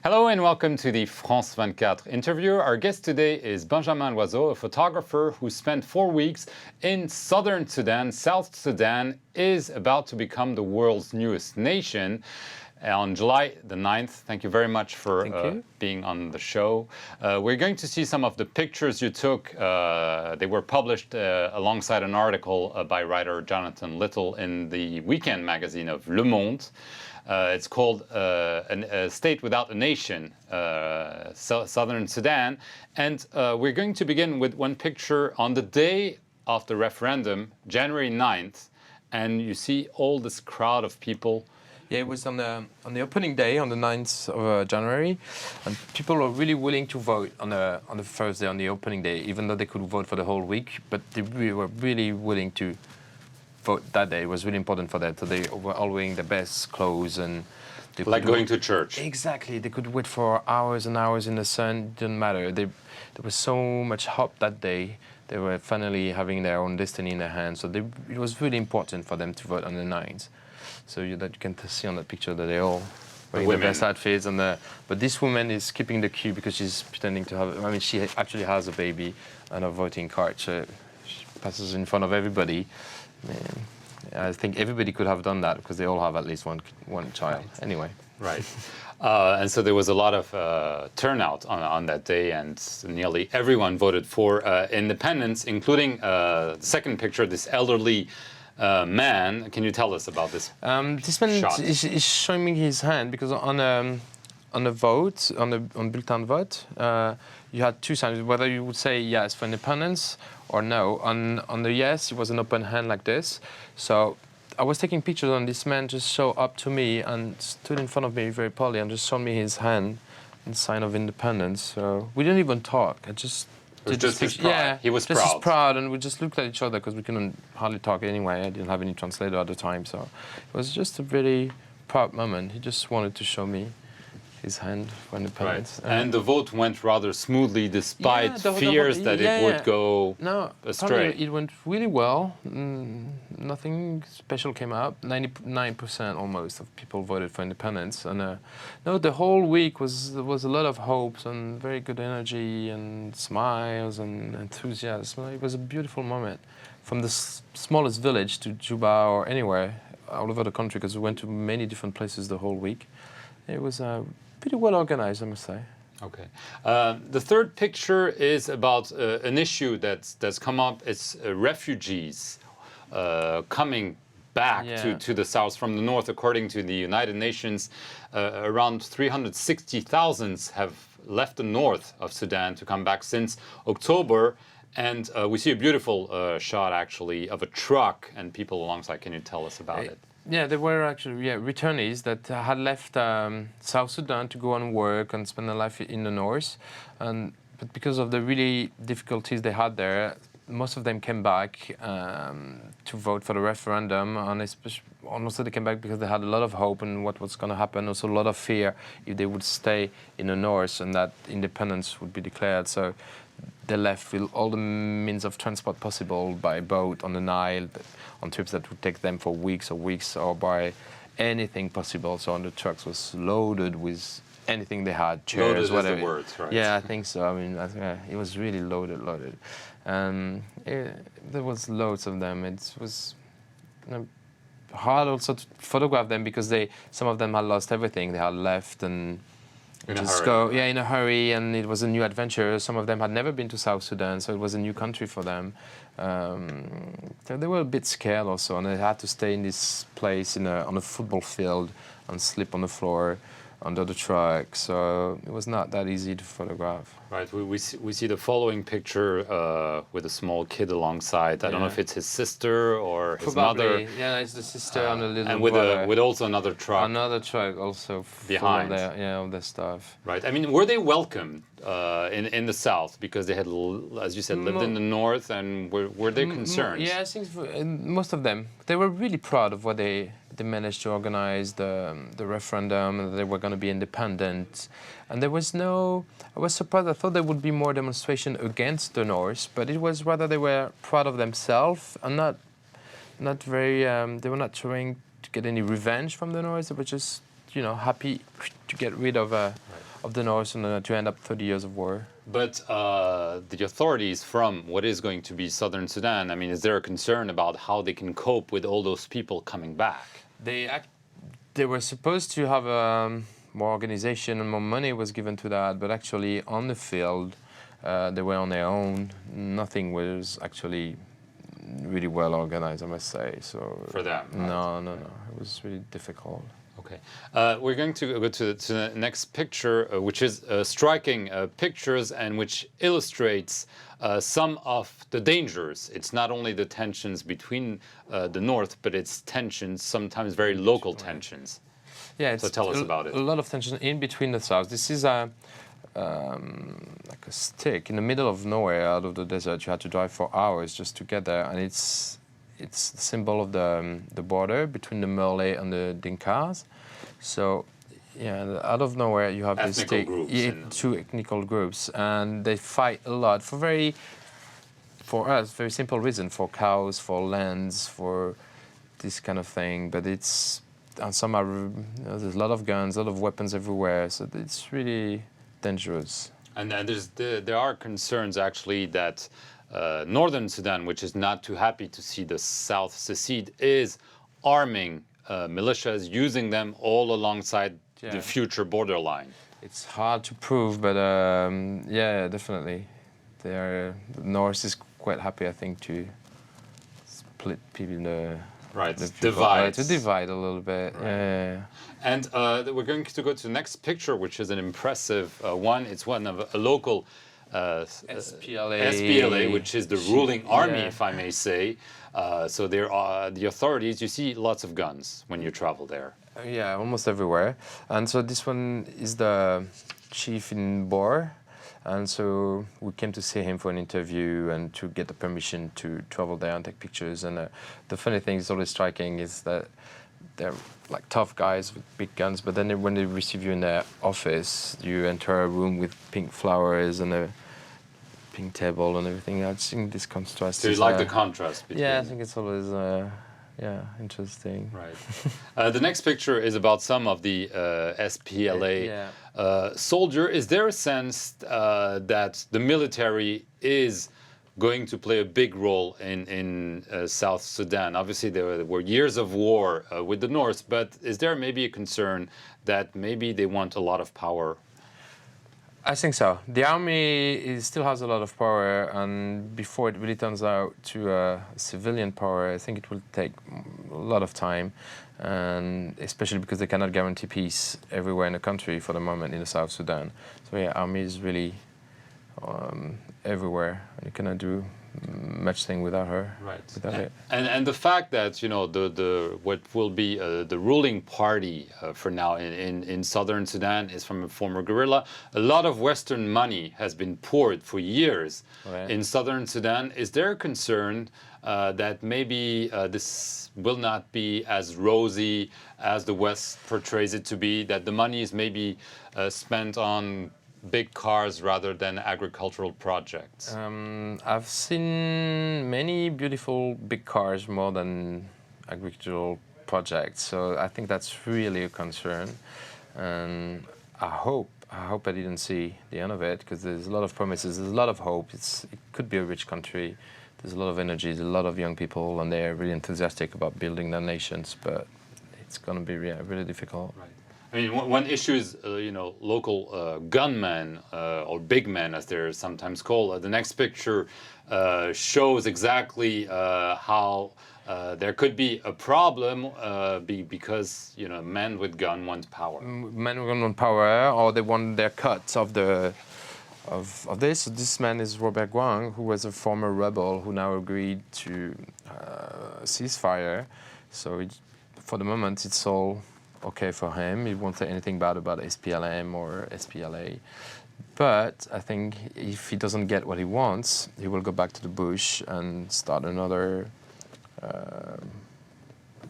Hello and welcome to the France 24 interview. Our guest today is Benjamin Loiseau, a photographer who spent 4 weeks in southern Sudan. South Sudan is about to become the world's newest nation. On July the 9th, thank you very much for being on the show. We're going to see some of the pictures you took. They were published alongside an article by writer Jonathan Little in the weekend magazine of Le Monde. It's called A State Without a Nation, Southern Sudan. And we're going to begin with one picture on the day of the referendum, January 9th. And you see all this crowd of people. Yeah, it was on the opening day, on the 9th of January, and people were really willing to vote on the first day, on the opening day, even though they could vote for the whole week. But they were really willing to vote that day. It was really important for that. So they were all wearing the best clothes and they like going to church. Exactly. They could wait for hours and hours in the sun. It didn't matter. There was so much hope that day. They were finally having their own destiny in their hands. So it was really important for them to vote on the 9th. So that you can see on the picture that they all wearing the best outfits. But this woman is keeping the queue because she's pretending to have. I mean, she actually has a baby and a voting card. So she passes in front of everybody. I think everybody could have done that because they all have at least one child. Right. Anyway. Right. And so there was a lot of turnout on that day, and nearly everyone voted for independence, including the second picture, this elderly man. Can you tell us about this? This man is showing me his hand because on the vote, on bulletin vote, you had two signs, whether you would say yes for independence or no. On the yes, it was an open hand like this. So I was taking pictures, and this man just showed up to me and stood in front of me very politely and just showed me his hand in sign of independence. So we didn't even talk. I just did just his pride. Yeah, he was just proud, and we just looked at each other because we couldn't hardly talk anyway. I didn't have any translator at the time, so it was just a really proud moment. He just wanted to show me his hand for independence. Right. And the vote went rather smoothly despite fears that it would go astray. It went really well. Nothing special came up. 99% almost of people voted for independence. And no, the whole week was a lot of hopes and very good energy and smiles and enthusiasm. It was a beautiful moment. From the smallest village to Juba or anywhere all over the country, because we went to many different places the whole week. It was pretty well organized, I must say. Okay. The third picture is about an issue that's come up. It's refugees coming back to the south from the north. According to the United Nations, around 360,000 have left the north of Sudan to come back since October. And we see a beautiful shot, actually, of a truck and people alongside. Can you tell us about it? Yeah, they were actually returnees that had left South Sudan to go and work and spend their life in the north. But because of the really difficulties they had there, most of them came back to vote for the referendum. And also they came back because they had a lot of hope in what was going to happen, also a lot of fear if they would stay in the north and that independence would be declared. So they left with all the means of transport possible by boat on the Nile, on trips that would take them for weeks, or by anything possible. So on the trucks was loaded with anything they had, chairs, loaded whatever. Is the words, right? Yeah, I think so. I mean, it was really loaded. There was loads of them. It was hard also to photograph them because some of them had lost everything. They had left and in a hurry, and it was a new adventure. Some of them had never been to South Sudan, so it was a new country for them. So they were a bit scared also, and they had to stay in this place on a football field and sleep on the floor under the truck. So it was not that easy to photograph. Right. We see the following picture with a small kid alongside. I don't know if it's his sister or his mother. Yeah, it's the sister and a little and brother. with also another truck. Another truck also behind. All their stuff. Right. I mean, were they welcomed in the south because they had, as you said, lived in the north, and were they concerned? Yeah, I think most of them. They were really proud of what they managed to organize the referendum. They were going to be independent, and there was no. I was surprised. I thought there would be more demonstration against the North, but it was rather they were proud of themselves and not not very. They were not trying to get any revenge from the Norse. They were just, happy to get rid of the Norse and to end up 30 years of war. But the authorities from what is going to be southern Sudan, I mean, is there a concern about how they can cope with all those people coming back? They were supposed to have more organization and more money was given to that, but actually on the field, they were on their own. Nothing was actually really well organized, I must say. So for them? Right? No. It was really difficult. Okay. We're going to go to the next picture, which is striking pictures and which illustrates some of the dangers. It's not only the tensions between the north, but it's tensions, sometimes very local tensions. Yeah, so tell us about it. A lot of tension in between the south. This is like a stick in the middle of nowhere, out of the desert. You had to drive for hours just to get there, and it's the symbol of the border between the Malay and the Dinkas. So, yeah, out of nowhere you have these two ethnical groups, and they fight a lot for us, very simple reason, for cows, for lands, for this kind of thing. But and some are, there's a lot of guns, a lot of weapons everywhere, so it's really dangerous. And there are concerns actually that northern Sudan, which is not too happy to see the south secede, is arming militias, using them all alongside the future borderline. It's hard to prove, but yeah, definitely. The North is quite happy, I think, to split people in the... Right, divide. To divide a little bit, right. Yeah. And we're going to go to the next picture, which is an impressive one. It's one of a local SPLA, which is the ruling army, if I may say. So there are the authorities. You see lots of guns when you travel there. Yeah, almost everywhere. And so this one is the chief in Bor. And so we came to see him for an interview and to get the permission to travel there and take pictures. And the funny thing is always striking is that they're like tough guys with big guns, but then when they receive you in their office, you enter a room with pink flowers and a pink table and everything. I think this contrast. So you like the contrast between... Yeah, I think it's always interesting. Right. The next picture is about some of the SPLA soldier. Is there a sense that the military is going to play a big role in South Sudan? Obviously, there were years of war with the North, but is there maybe a concern that maybe they want a lot of power? I think so. The army still has a lot of power, and before it really turns out to civilian power, I think it will take a lot of time, and especially because they cannot guarantee peace everywhere in the country for the moment in the South Sudan. So yeah, army is really everywhere, and you cannot do much thing without her. Right. Without it. And the fact that the what will be the ruling party for now in southern Sudan is from a former guerrilla. A lot of Western money has been poured for years in southern Sudan. Is there a concern that maybe this will not be as rosy as the West portrays it to be? That the money is maybe spent on big cars rather than agricultural projects? I've seen many beautiful big cars more than agricultural projects, so I think that's really a concern. And I hope I didn't see the end of it, because there's a lot of promises, there's a lot of hope. It could be a rich country. There's a lot of energy, there's a lot of young people, and they're really enthusiastic about building their nations, but it's going to be really difficult. Right. I mean, one issue is, local gunmen, or big men, as they're sometimes called. The next picture shows exactly how there could be a problem because, men with gun want power. Men with gun want power, or they want their cut of this. This man is Robert Guang, who was a former rebel who now agreed to ceasefire. So for the moment, it's all okay for him. He won't say anything bad about SPLM or SPLA. But I think if he doesn't get what he wants, he will go back to the bush and start another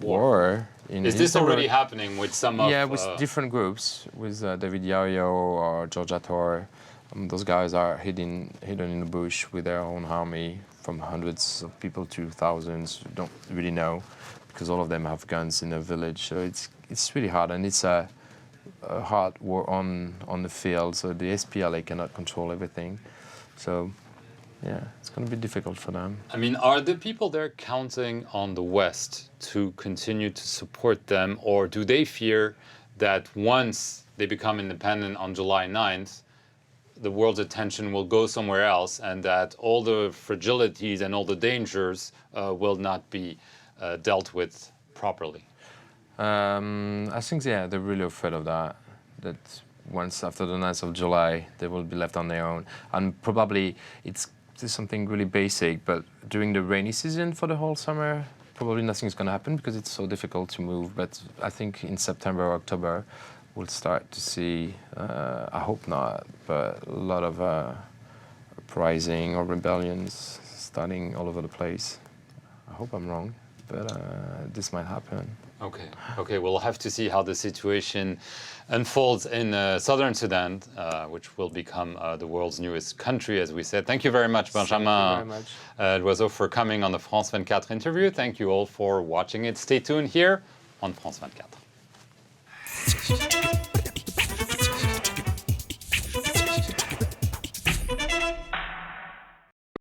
war. Is this already happening with some of... Yeah, with different groups, with David Yayo or Georgia Tor. Those guys are hidden in the bush with their own army from hundreds of people to thousands. We don't really know because all of them have guns in the village. So it's really hard, and it's a hard war on the field. So the SPLA cannot control everything. So yeah, it's going to be difficult for them. I mean, are the people there counting on the West to continue to support them, or do they fear that once they become independent on July 9th, the world's attention will go somewhere else and that all the fragilities and all the dangers will not be dealt with properly? I think, yeah, they're really afraid of that. That once after the 9th of July, they will be left on their own. And probably it's something really basic, but during the rainy season for the whole summer, probably nothing's going to happen because it's so difficult to move. But I think in September or October, we'll start to see, I hope not, but a lot of uprising or rebellions starting all over the place. I hope I'm wrong, but this might happen. Okay, we'll have to see how the situation unfolds in southern Sudan, which will become the world's newest country, as we said. Thank you very much, Benjamin Loiseau, for coming on the France 24 interview. Thank you all for watching it. Stay tuned here on France 24.